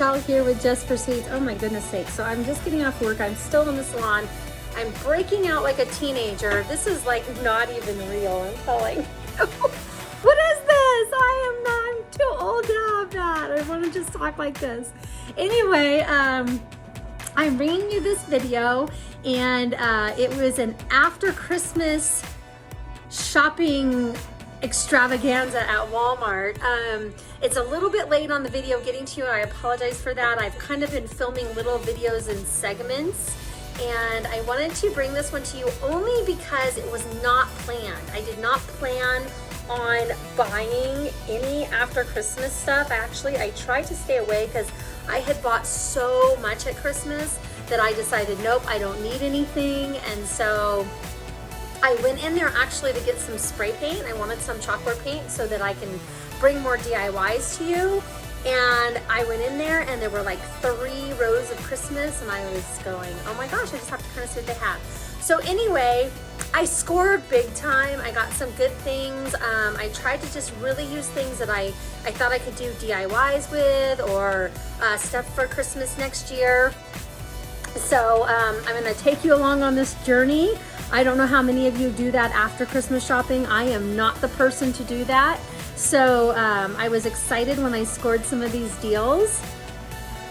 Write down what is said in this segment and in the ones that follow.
Michelle here with Just for Sweets. Oh my goodness sake. So I'm just getting off work. I'm still in the salon. I'm breaking out like a teenager. This is like not even real, I'm telling you. What is this? I'm too old to have that. I want to just talk like this. Anyway, I'm bringing you this video, and it was an after Christmas shopping extravaganza at Walmart. It's a little bit late on the video getting to you. I apologize for that. I've kind of been filming little videos in segments, and I wanted to bring this one to you only because it was not planned. I did not plan on buying any after Christmas stuff. Actually, I tried to stay away because I had bought so much at Christmas that I decided, nope, I don't need anything. And so I went in there actually to get some spray paint. I wanted some chalkboard paint so that I can bring more DIYs to you. And I went in there and there were like 3 rows of Christmas, and I was going, oh my gosh, I just have to kind of see what they have. So anyway, I scored big time. I got some good things. I tried to just really use things that I thought I could do DIYs with, or stuff for Christmas next year. So I'm gonna take you along on this journey. I don't know how many of you do that after Christmas shopping. I am not the person to do that. So I was excited when I scored some of these deals.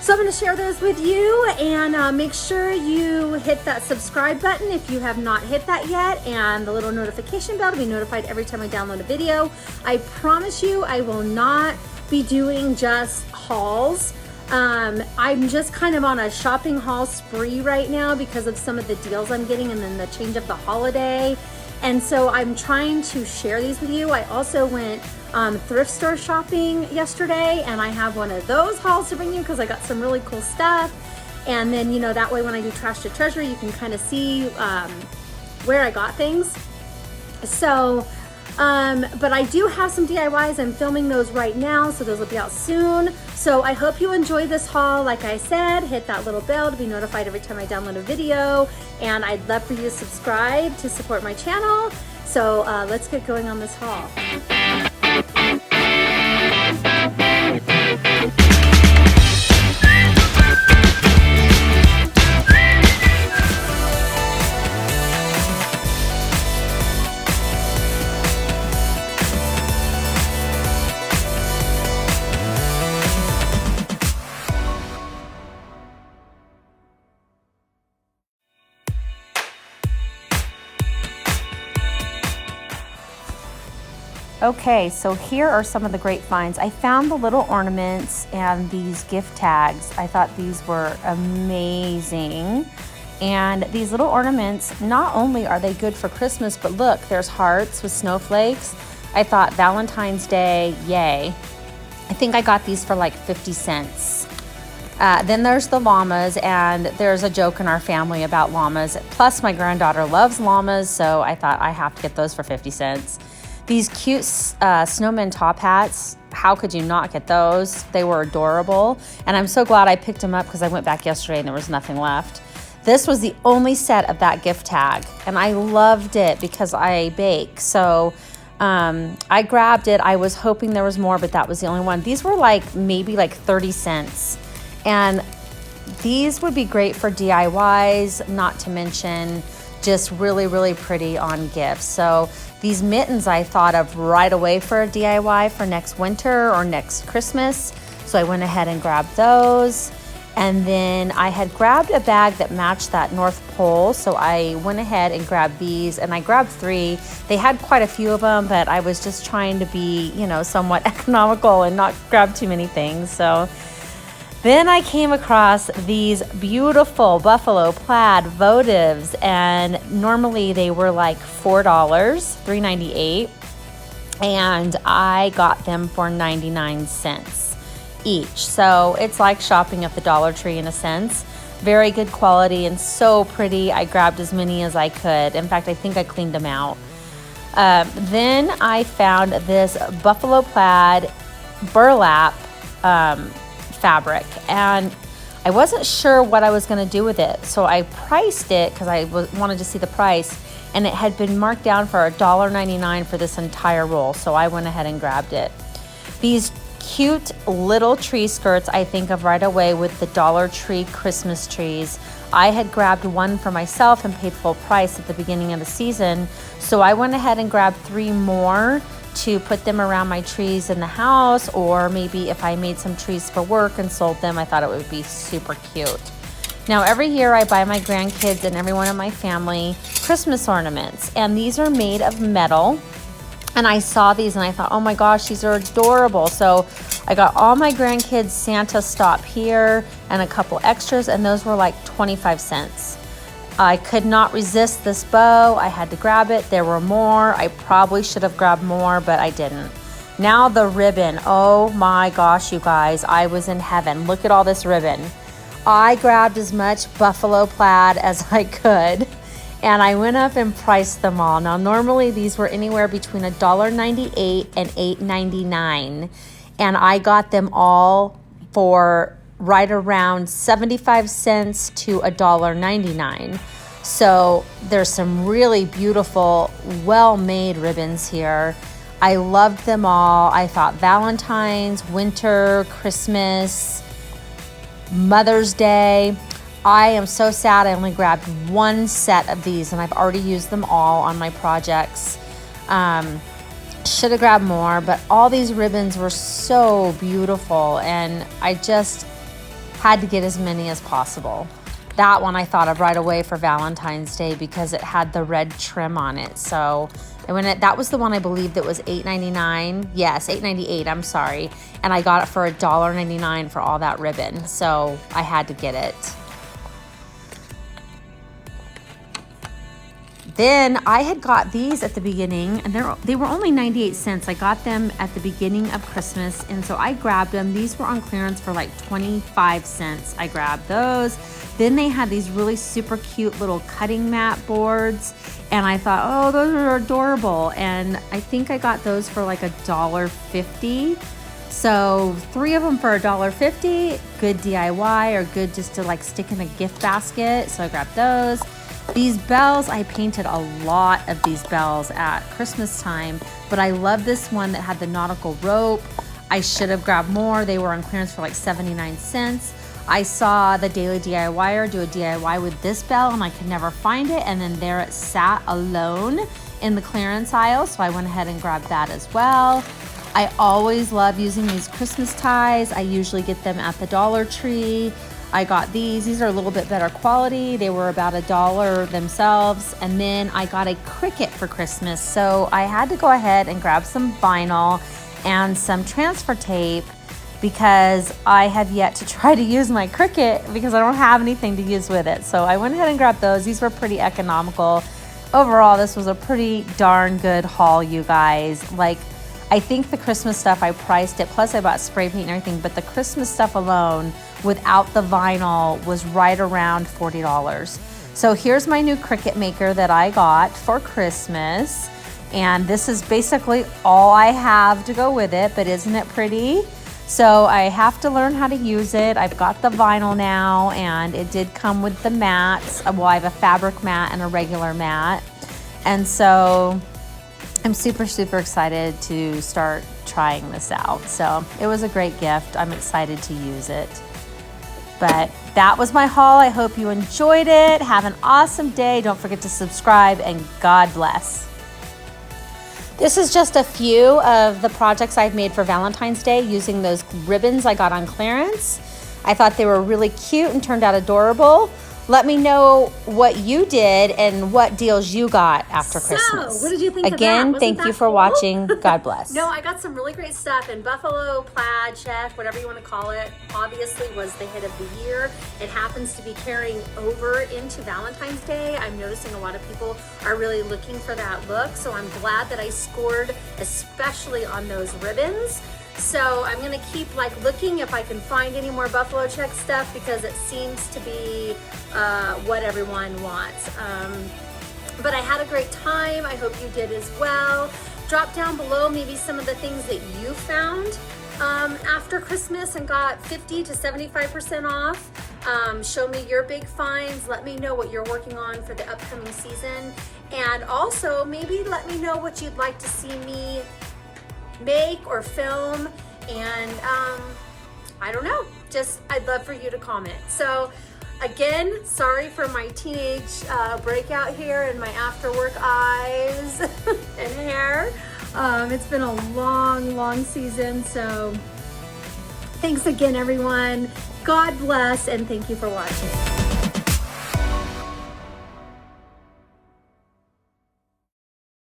So I'm gonna share those with you, and make sure you hit that subscribe button if you have not hit that yet, and the little notification bell to be notified every time I download a video. I promise you I will not be doing just hauls. I'm just kind of on a shopping haul spree right now because of some of the deals I'm getting, and then the change of the holiday. And so I'm trying to share these with you. I also went thrift store shopping yesterday, and I have one of those hauls to bring you because I got some really cool stuff. And then, you know, that way when I do Trash to Treasure, you can kind of see where I got things. So, but I do have some DIYs. I'm filming those right now, so those will be out soon. So I hope you enjoy this haul. Like I said, hit that little bell to be notified every time I download a video, and I'd love for you to subscribe to support my channel. So let's get going on this haul. Okay, so here are some of the great finds. I found the little ornaments and these gift tags. I thought these were amazing. And these little ornaments, not only are they good for Christmas, but look, there's hearts with snowflakes. I thought Valentine's Day, yay. I think I got these for like 50 cents. Then there's the llamas, and there's a joke in our family about llamas. Plus my granddaughter loves llamas, so I thought I have to get those for 50 cents. These cute Snowmen Top Hats, how could you not get those? They were adorable, and I'm so glad I picked them up because I went back yesterday and there was nothing left. This was the only set of that gift tag, and I loved it because I bake. So I grabbed it. I was hoping there was more, but that was the only one. These were like maybe like 30 cents, and these would be great for DIYs, not to mention just really, really pretty on gifts. So these mittens I thought of right away for a DIY for next winter or next Christmas. So I went ahead and grabbed those. And then I had grabbed a bag that matched that North Pole. So I went ahead and grabbed these, and I grabbed 3. They had quite a few of them, but I was just trying to be, you know, somewhat economical and not grab too many things. So then I came across these beautiful buffalo plaid votives, and normally they were like $4, $3.98, and I got them for 99 cents each. So it's like shopping at the Dollar Tree in a sense. Very good quality and so pretty. I grabbed as many as I could. In fact, I think I cleaned them out. Then I found this buffalo plaid burlap fabric, and I wasn't sure what I was going to do with it, so I priced it because I wanted to see the price, and it had been marked down for $1.99 for this entire roll, so I went ahead and grabbed it. These cute little tree skirts I think of right away with the Dollar Tree Christmas trees. I had grabbed one for myself and paid full price at the beginning of the season, so I went ahead and grabbed 3 more to put them around my trees in the house, or maybe if I made some trees for work and sold them, I thought it would be super cute. Now every year I buy my grandkids and everyone in my family Christmas ornaments, and these are made of metal. And I saw these and I thought, oh my gosh, these are adorable. So I got all my grandkids Santa Stop Here and a couple extras, and those were like 25 cents. I could not resist this bow. I had to grab it. There were more. I probably should have grabbed more, but I didn't. Now the ribbon. Oh my gosh, you guys, I was in heaven. Look at all this ribbon. I grabbed as much buffalo plaid as I could, and I went up and priced them all. Now, normally these were anywhere between $1.98 and $8.99, and I got them all for right around 75 cents to $1.99. So there's some really beautiful, well-made ribbons here. I loved them all. I thought Valentines, winter, Christmas, Mother's Day. I am so sad I only grabbed 1 set of these, and I've already used them all on my projects. Should have grabbed more, but all these ribbons were so beautiful, and I just had to get as many as possible. That one I thought of right away for Valentine's Day because it had the red trim on it. So that was the one I believe that was $8.99. Yes, $8.98, I'm sorry. And I got it for $1.99 for all that ribbon. So I had to get it. Then I had got these at the beginning, and they were only 98 cents. I got them at the beginning of Christmas, and so I grabbed them. These were on clearance for like 25 cents. I grabbed those. Then they had these really super cute little cutting mat boards, and I thought, oh, those are adorable. And I think I got those for like $1.50. So 3 of them for $1.50. Good DIY, or good just to like stick in a gift basket. So I grabbed those. These bells, I painted a lot of these bells at Christmas time, but I love this one that had the nautical rope. I should have grabbed more. They were on clearance for like 79 cents. I saw the Daily DIYer do a DIY with this bell, and I could never find it, and then there it sat alone in the clearance aisle, so I went ahead and grabbed that as well. I always love using these Christmas ties. I usually get them at the Dollar Tree. I got these. These are a little bit better quality. They were about $1 themselves. And then I got a Cricut for Christmas. So I had to go ahead and grab some vinyl and some transfer tape because I have yet to try to use my Cricut because I don't have anything to use with it. So I went ahead and grabbed those. These were pretty economical. Overall, this was a pretty darn good haul, you guys. Like, I think the Christmas stuff, I priced it, plus I bought spray paint and everything, but the Christmas stuff alone, without the vinyl, was right around $40. So here's my new Cricut maker that I got for Christmas. And this is basically all I have to go with it, but isn't it pretty? So I have to learn how to use it. I've got the vinyl now, and it did come with the mats. Well, I have a fabric mat and a regular mat. And so I'm super, super excited to start trying this out. So it was a great gift. I'm excited to use it. But that was my haul. I hope you enjoyed it. Have an awesome day. Don't forget to subscribe, and God bless. This is just a few of the projects I've made for Valentine's Day using those ribbons I got on clearance. I thought they were really cute and turned out adorable. Let me know what you did and what deals you got after Christmas. So, what did you think Again, of that? thank you for watching. God bless. No, I got some really great stuff, and buffalo, plaid, check, whatever you want to call it, obviously was the hit of the year. It happens to be carrying over into Valentine's Day. I'm noticing a lot of people are really looking for that look, so I'm glad that I scored, especially on those ribbons. So I'm gonna keep looking if I can find any more buffalo check stuff, because it seems to be what everyone wants. But I had a great time. I hope you did as well. Drop down below maybe some of the things that you found after Christmas and got 50 to 75% off. Show me your big finds. Let me know what you're working on for the upcoming season. And also maybe let me know what you'd like to see me make or film And I don't know, just I'd love for you to comment. So again, sorry for my teenage breakout here and my after work eyes and hair. It's been a long season, so thanks again, everyone. God bless, and thank you for watching.